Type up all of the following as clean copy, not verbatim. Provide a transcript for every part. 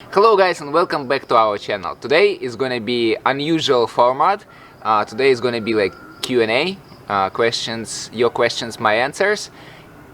Hello guys and welcome back to our channel. Today is gonna be unusual format. Today is gonna be like Q&A, questions, your questions, my answers.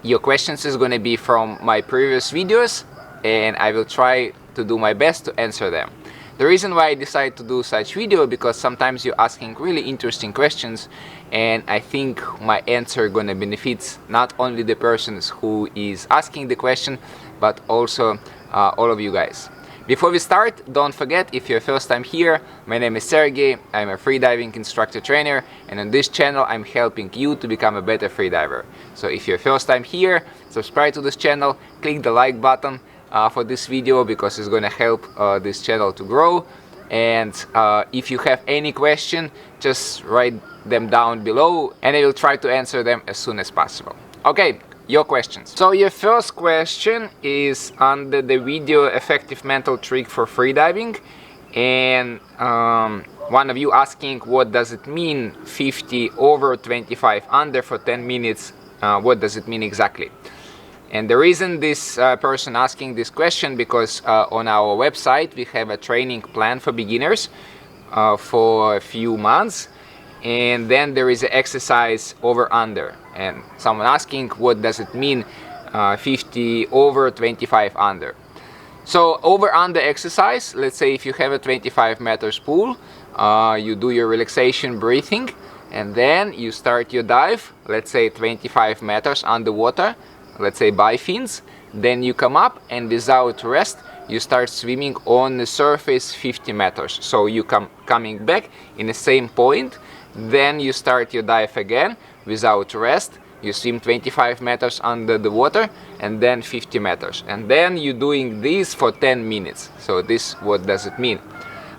Your questions is gonna be from my previous videos and I will try to do my best to answer them. The reason why I decided to do such video because sometimes you're asking really interesting questions and I think my answer gonna benefit not only the persons who is asking the question but also all of you guys. Before we start, don't forget, if you're first time here, my name is Sergey, I'm a freediving instructor trainer, and on this channel I'm helping you to become a better freediver. So if you're first time here, subscribe to this channel, click the like button for this video because it's gonna help this channel to grow. And if you have any question, just write them down below and I will try to answer them as soon as possible. Okay. Your questions. So your first question is under the video effective mental trick for freediving, and one of you asking what does it mean 50 over 25 under for 10 minutes, what does it mean exactly? And the reason this person asking this question because on our website we have a training plan for beginners for a few months, and then there is an exercise over under, and someone asking what does it mean 50 over 25 under. So over under exercise, let's say if you have a 25 meters pool, you do your relaxation breathing and then you start your dive, let's say 25 meters underwater, let's say by fins, then you come up and without rest you start swimming on the surface 50 meters. So you coming back in the same point. Then you start your dive again without rest, you swim 25 meters under the water and then 50 meters. And then you're doing this for 10 minutes. So this, what does it mean?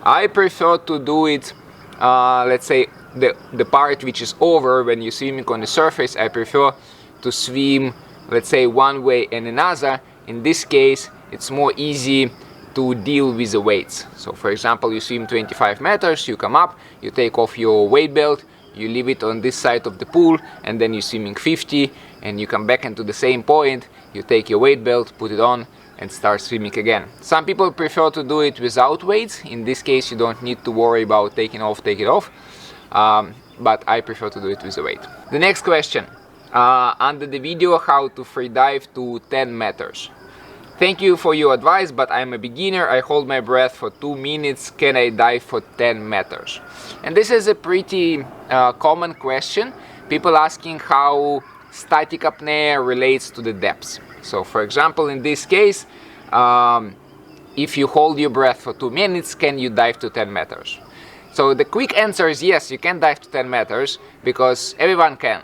I prefer to do it, let's say the part which is over when you're swimming on the surface, I prefer to swim, let's say one way and another. In this case, it's more easy to deal with the weights. So for example, you swim 25 meters, you come up, you take off your weight belt, you leave it on this side of the pool, and then you're swimming 50 and you come back into the same point, you take your weight belt, put it on and start swimming again. Some people prefer to do it without weights. In this case you don't need to worry about taking it off, but I prefer to do it with a weight. The next question, under the video how to free dive to 10 meters. Thank you for your advice, but I'm a beginner. I hold my breath for 2 minutes. Can I dive for 10 meters? And this is a pretty common question. People asking how static apnea relates to the depths. So for example, in this case, if you hold your breath for 2 minutes, can you dive to 10 meters? So the quick answer is yes, you can dive to 10 meters because everyone can.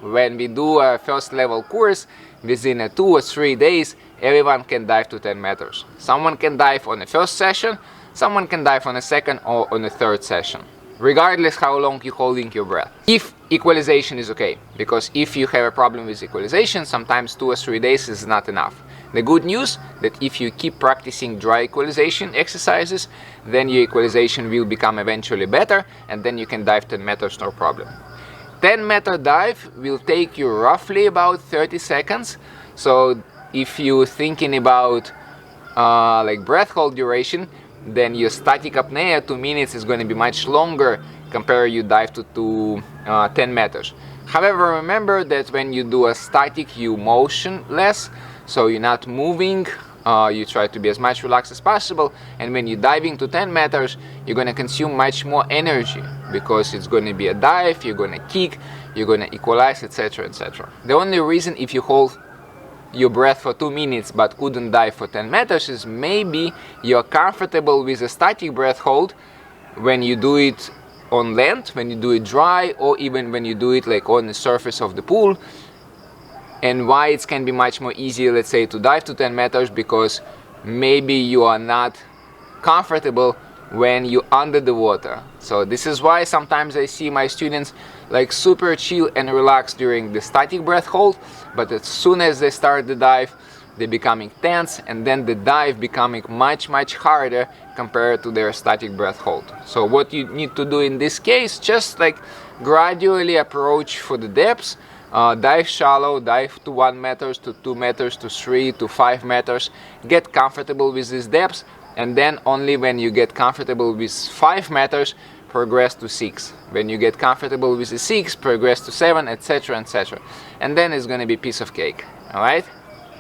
When we do a first level course, within 2 or 3 days, everyone can dive to 10 meters. Someone can dive on the first session, someone can dive on the second or on the third session, regardless how long you're holding your breath. If equalization is okay, because if you have a problem with equalization, sometimes 2 or 3 days is not enough. The good news that if you keep practicing dry equalization exercises, then your equalization will become eventually better and then you can dive 10 meters no problem. 10-meter dive will take you roughly about 30 seconds. So if you're thinking about like breath hold duration, then your static apnea 2 minutes is going to be much longer compared you dive to 10 meters. However, remember that when you do a static, you motionless, so you're not moving. You try to be as much relaxed as possible, and when you're diving to 10 meters, you're going to consume much more energy because it's going to be a dive, you're going to kick, you're going to equalize, etc, etc. The only reason if you hold your breath for 2 minutes but couldn't dive for 10 meters is maybe you're comfortable with a static breath hold when you do it on land, when you do it dry, or even when you do it like on the surface of the pool. And why it can be much more easy, let's say, to dive to 10 meters because maybe you are not comfortable when you're under the water. So this is why sometimes I see my students like super chill and relaxed during the static breath hold, but as soon as they start the dive, they're becoming tense and then the dive becoming much harder compared to their static breath hold. So what you need to do in this case, just like gradually approach for the depths, dive shallow, dive to 1 meter, to 2 meters, to 3, to 5 meters, get comfortable with these depths, and then only when you get comfortable with 5 meters, progress to 6. When you get comfortable with the 6, progress to 7, etc, etc. And then it's gonna be piece of cake, alright?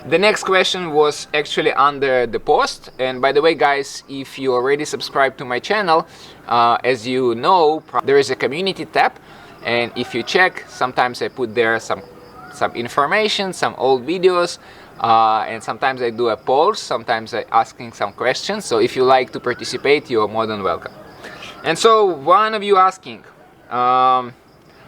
The next question was actually under the post, and by the way guys, if you already subscribed to my channel, as you know, there is a community tab, and if you check, sometimes I put there some information, some old videos, and sometimes I do a poll, sometimes I asking some questions, so if you like to participate, you are more than welcome. And so one of you asking, I'm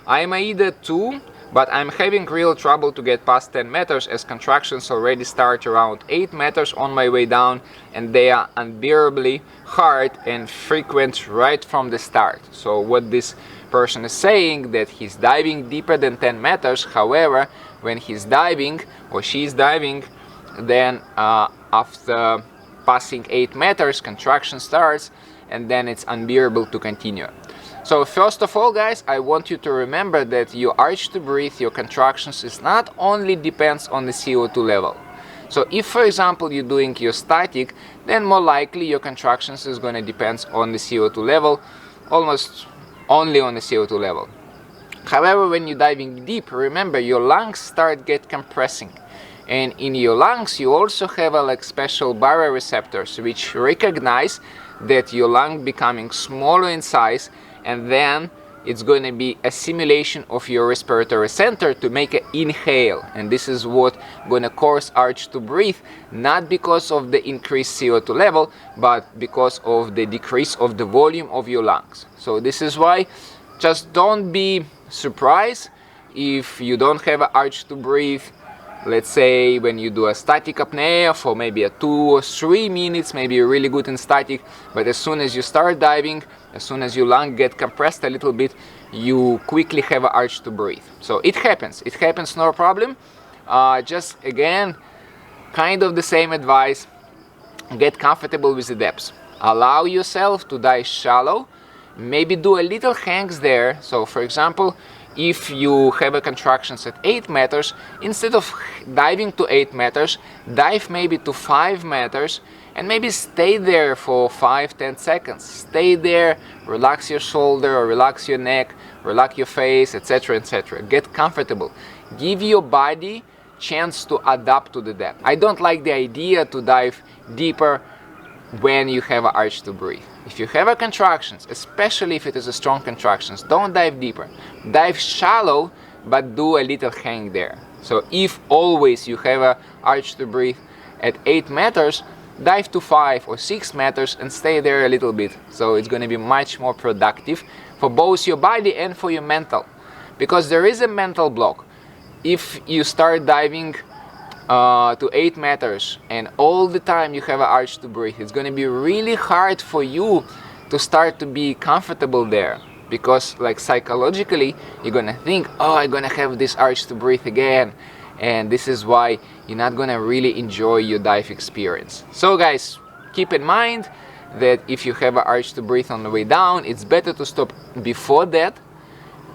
AIDA 2, but I'm having real trouble to get past 10 meters as contractions already start around 8 meters on my way down, and they are unbearably hard and frequent right from the start. So what this person is saying, that he's diving deeper than 10 meters, however, when he's diving or she's diving, then after passing 8 meters, contraction starts, and then it's unbearable to continue. So first of all guys, I want you to remember that your urge to breathe, your contractions, is not only depends on the CO2 level. So if for example you're doing your static, then more likely your contractions is going to depend on the CO2 level, almost only on the CO2 level. However, when you're diving deep, remember your lungs start get compressing, and in your lungs you also have like special baroreceptors which recognize that your lung becoming smaller in size, and then it's going to be a simulation of your respiratory center to make an inhale, and this is what going to cause urge to breathe, not because of the increased CO2 level, but because of the decrease of the volume of your lungs. So this is why just don't be surprised if you don't have an urge to breathe, let's say when you do a static apnea for maybe a 2 or 3 minutes, maybe you're really good in static, but as soon as you start diving, as soon as your lung get compressed a little bit, you quickly have an urge to breathe. So it happens, no problem. Just again, kind of the same advice, get comfortable with the depths. Allow yourself to dive shallow, maybe do a little hangs there. So for example, if you have a contractions at 8 meters, instead of diving to 8 meters, dive maybe to 5 meters and maybe stay there for 5-10 seconds. Stay there, relax your shoulder or relax your neck, relax your face, etc, etc. Get comfortable. Give your body chance to adapt to the depth. I don't like the idea to dive deeper when you have an urge to breathe. If you have a contractions, especially if it is a strong contractions, don't dive deeper. Dive shallow, but do a little hang there. So if always you have a urge to breathe at 8 meters, dive to 5 or 6 meters and stay there a little bit. So it's going to be much more productive for both your body and for your mental. Because there is a mental block. If you start diving to 8 meters and all the time you have an urge to breathe, it's going to be really hard for you to start to be comfortable there, because like psychologically you're going to think, oh, I'm going to have this urge to breathe again, and this is why you're not going to really enjoy your dive experience. So guys, keep in mind that if you have an urge to breathe on the way down, it's better to stop before that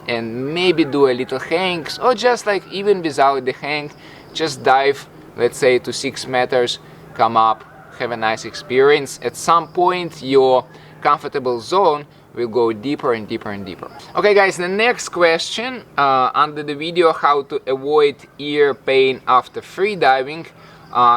and maybe do a little hangs, or just like even without the hang, just dive, let's say to 6 meters, come up, have a nice experience. At some point your comfortable zone will go deeper and deeper and deeper. Okay guys, the next question under the video, how to avoid ear pain after freediving.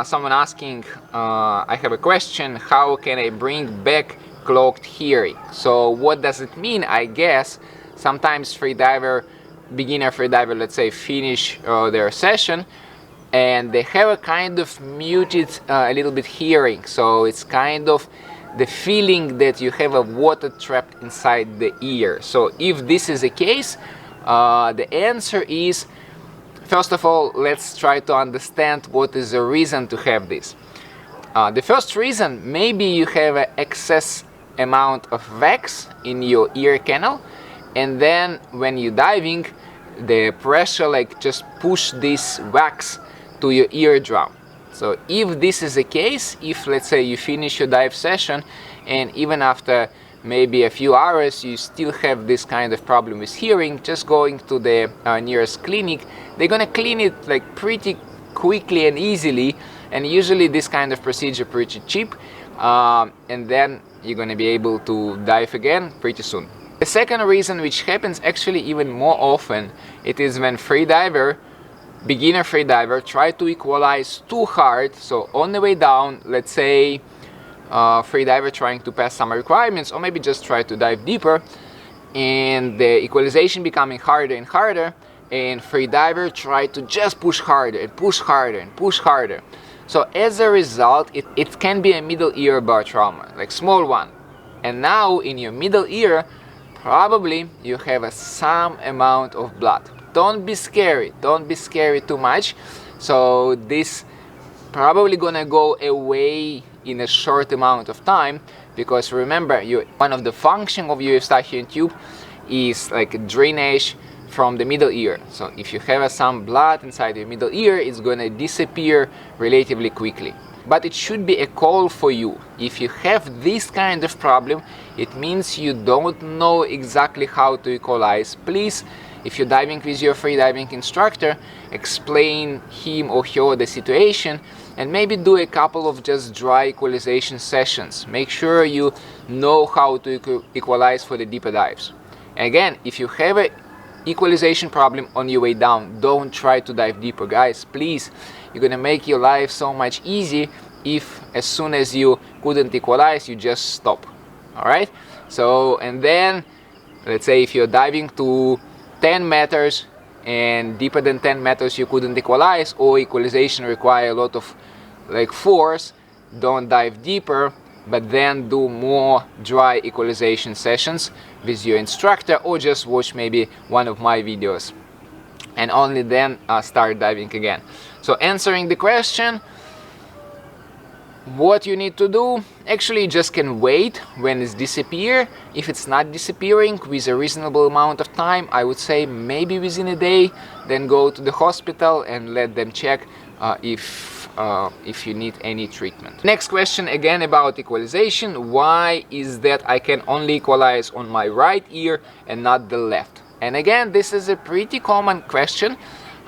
Someone asking, I have a question, how can I bring back clogged hearing? So what does it mean? I guess sometimes beginner freediver, let's say, finish their session and they have a kind of muted a little bit hearing, so it's kind of the feeling that you have a water trapped inside the ear. So if this is the case, the answer is, first of all, let's try to understand what is the reason to have this. The first reason, maybe you have an excess amount of wax in your ear canal, and then when you're diving, the pressure like just push this wax to your eardrum. So if this is the case, if let's say you finish your dive session and even after maybe a few hours you still have this kind of problem with hearing, just going to the nearest clinic, they're gonna clean it like pretty quickly and easily, and usually this kind of procedure pretty cheap. and then you're gonna be able to dive again pretty soon. The second reason, which happens actually even more often, it is when beginner freediver try to equalize too hard. So on the way down, let's say freediver trying to pass some requirements, or maybe just try to dive deeper, and the equalization becoming harder and harder, and freediver try to just push harder and push harder and push harder. So as a result, it can be a middle ear bar trauma, like small one. And now in your middle ear, probably you have some amount of blood. Don't be scary too much. So this probably gonna go away in a short amount of time, because remember, one of the function of your eustachian tube is like drainage from the middle ear. So if you have some blood inside your middle ear, it's gonna disappear relatively quickly. But it should be a call for you. If you have this kind of problem, it means you don't know exactly how to equalize. Please, if you're diving with your freediving instructor, explain him or her the situation, and maybe do a couple of just dry equalization sessions. Make sure you know how to equalize for the deeper dives. Again, if you have a equalization problem on your way down, don't try to dive deeper, guys, please. You're gonna make your life so much easy if as soon as you couldn't equalize, you just stop. All right, so, and then let's say if you're diving to 10 meters and deeper than 10 meters you couldn't equalize, or equalization require a lot of like force, don't dive deeper, but then do more dry equalization sessions with your instructor, or just watch maybe one of my videos, and only then start diving again. So answering the question, what you need to do, actually you just can wait when it's disappear. If it's not disappearing with a reasonable amount of time, I would say maybe within a day, then go to the hospital and let them check if you need any treatment. Next question, again about equalization. Why is that I can only equalize on my right ear and not the left? And again, this is a pretty common question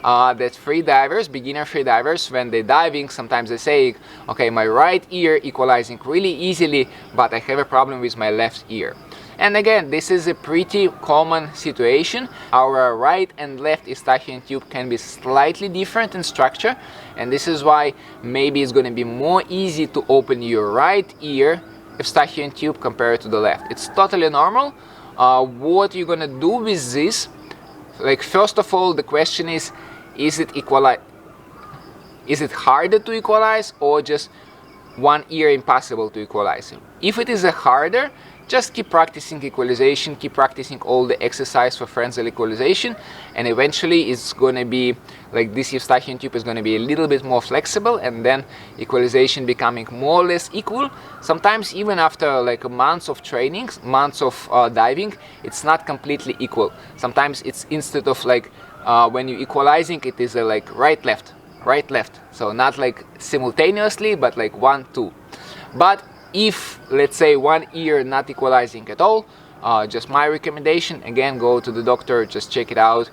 that freedivers, beginner freedivers, when they're diving, sometimes they say, okay, my right ear equalizing really easily, but I have a problem with my left ear. And again, this is a pretty common situation. Our right and left eustachian tube can be slightly different in structure, and this is why maybe it's going to be more easy to open your right ear eustachian tube compared to the left. It's totally normal. What you're going to do with this, like, first of all, the question is it harder to equalize, or just one ear impossible to equalize? If it is a harder, just keep practicing equalization, keep practicing all the exercise for frenzied equalization, and eventually it's going to be like this eustachian tube is going to be a little bit more flexible, and then equalization becoming more or less equal. Sometimes even after like months of training, months of diving, it's not completely equal. Sometimes it's, instead of like when you're equalizing, it is like right left, so not like simultaneously, but like 1 2. But if, let's say, one ear not equalizing at all, just my recommendation, again, go to the doctor, just check it out.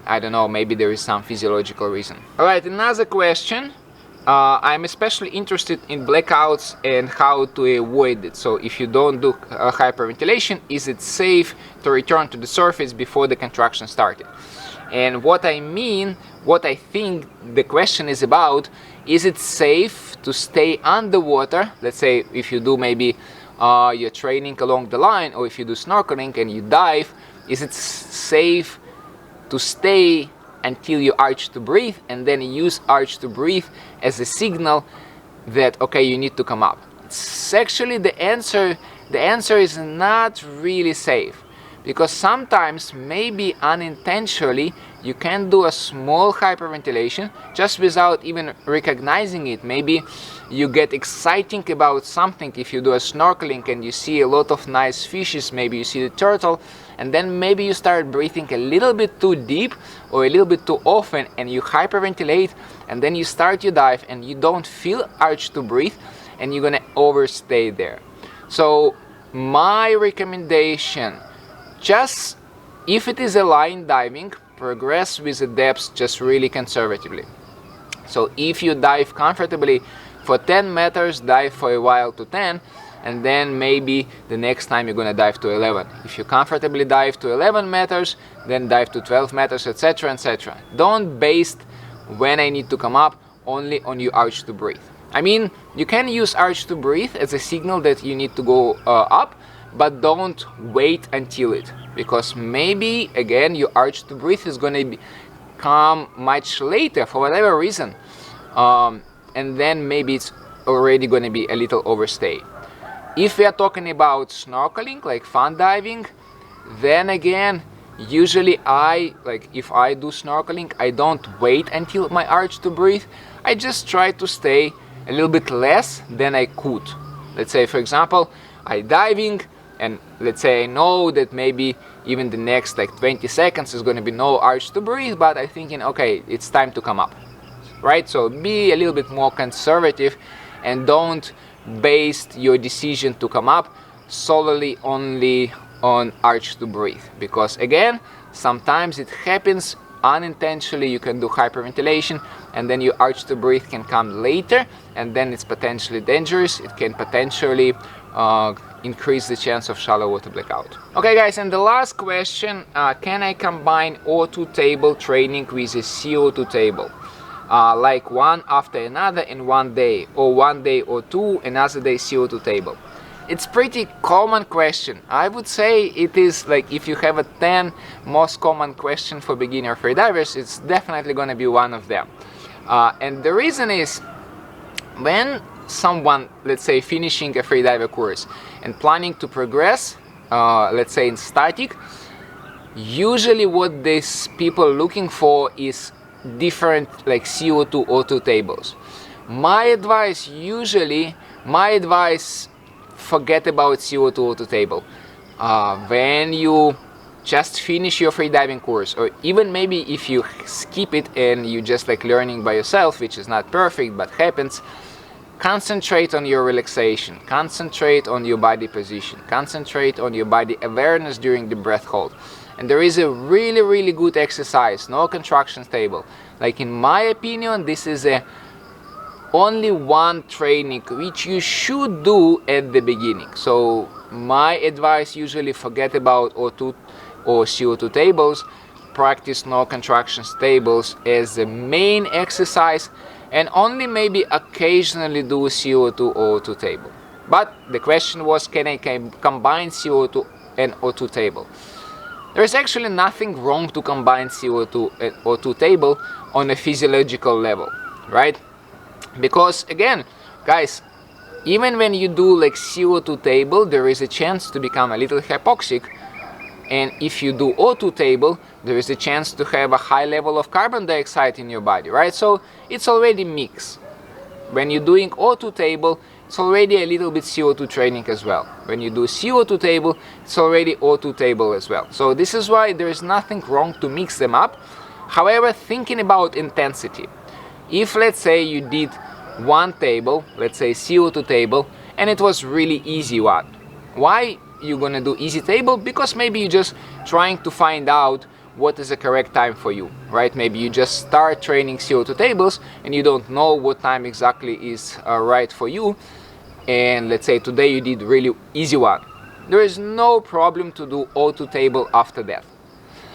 I don't know, maybe there is some physiological reason. All right, another question. I'm especially interested in blackouts and how to avoid it. So if you don't do hyperventilation, is it safe to return to the surface before the contraction started? And what I mean, what I think the question is about, is it safe to stay underwater? Let's say if you do maybe your training along the line, or if you do snorkeling and you dive, is it safe to stay until you arch to breathe, and then use arch to breathe as a signal that, okay, you need to come up? It's actually the answer is not really safe, because sometimes, maybe unintentionally, you can do a small hyperventilation just without even recognizing it. Maybe you get exciting about something. If you do a snorkeling and you see a lot of nice fishes, maybe you see the turtle, and then maybe you start breathing a little bit too deep or a little bit too often, and you hyperventilate, and then you start your dive and you don't feel urge to breathe, and you're gonna overstay there. So my recommendation, just if it is a line diving, progress with the depths just really conservatively. So if you dive comfortably For 10 meters, dive for a while to 10, and then maybe the next time you're gonna dive to 11. If you comfortably dive to 11 meters, then dive to 12 meters, etc, etc. Don't base when I need to come up only on your arch to breathe. I mean, you can use arch to breathe as a signal that you need to go up, but don't wait until it, because maybe again your arch to breathe is gonna come much later for whatever reason, and then maybe it's already gonna be a little overstay. If we are talking about snorkeling, like fun diving, then again, usually if I do snorkeling, I don't wait until my arch to breathe. I just try to stay a little bit less than I could. Let's say, for example, I diving, and let's say I know that maybe even the next like 20 seconds is going to be no arch to breathe, but I'm thinking, okay, it's time to come up, right? So be a little bit more conservative and don't base your decision to come up solely only on arch to breathe, because again, sometimes it happens unintentionally. You can do hyperventilation and then your arch to breathe can come later, and then it's potentially dangerous. It can potentially increase the chance of shallow water blackout. Okay guys, and the last question, can I combine O2 table training with a CO2 table? Like one after another in one day, or one day O2, another day CO2 table? It's pretty common question. I would say it is like, if you have a 10 most common question for beginner freedivers, it's definitely going to be one of them. And the reason is, when someone, let's say, finishing a freediver course and planning to progress, let's say in static, usually what these people looking for is different like CO2, O2 tables. My advice, forget about CO2, O2 table. When you just finish your freediving course, or even maybe if you skip it and you just like learning by yourself, which is not perfect but happens, concentrate on your relaxation, concentrate on your body position, concentrate on your body awareness during the breath hold. And there is a really good exercise, no contractions table. Like, in my opinion, this is only one training which you should do at the beginning. So my advice, usually forget about O2 or CO2 tables, practice no contractions tables as the main exercise, and only maybe occasionally do CO2 or O2 table. But the question was, can I combine CO2 and O2 table? There is actually nothing wrong to combine CO2 and O2 table on a physiological level, right? Because again, guys, even when you do like CO2 table, there is a chance to become a little hypoxic, and if you do O2 table, there is a chance to have a high level of carbon dioxide in your body, right? So it's already mixed. When you're doing O2 table, it's already a little bit CO2 training as well. When you do CO2 table, it's already O2 table as well. So this is why there is nothing wrong to mix them up. However, thinking about intensity, if let's say you did one table, let's say CO2 table, and it was really easy one, why you're gonna do easy table? Because maybe you're just trying to find out what is the correct time for you, right? Maybe you just start training CO2 tables and you don't know what time exactly is right for you, and let's say today you did really easy one. There is no problem to do O2 table after that.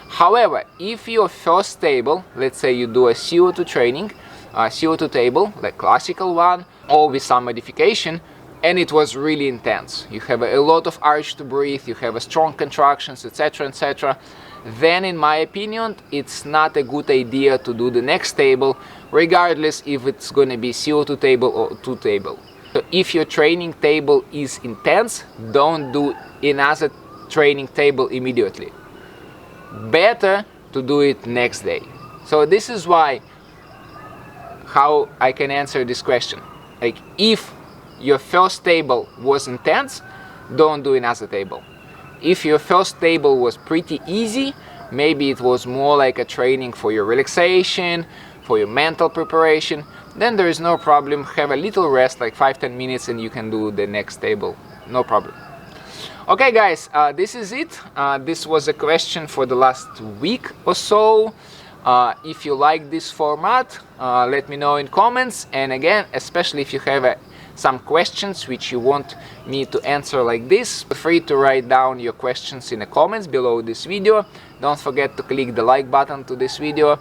However, if your first table, let's say you do a CO2 training, CO2 table, like classical one, or with some modification, and it was really intense, you have a lot of arch to breathe, you have a strong contractions, etc, etc, then in my opinion it's not a good idea to do the next table, regardless if it's going to be CO2 table or O2 table. So if your training table is intense, don't do another training table immediately. Better to do it next day. So this is why, how I can answer this question. Like, if your first table was intense, don't do another table. If your first table was pretty easy, maybe it was more like a training for your relaxation, for your mental preparation, then there is no problem. Have a little rest, like 5-10 minutes, and you can do the next table, no problem. Okay guys, this is it. This was a question for the last week or so. If you like this format, let me know in comments, and again, especially if you have some questions which you want me to answer like this, feel free to write down your questions in the comments below this video. Don't forget to click the like button to this video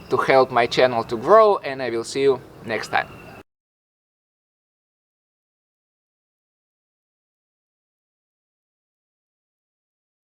to help my channel to grow, and I will see you next time.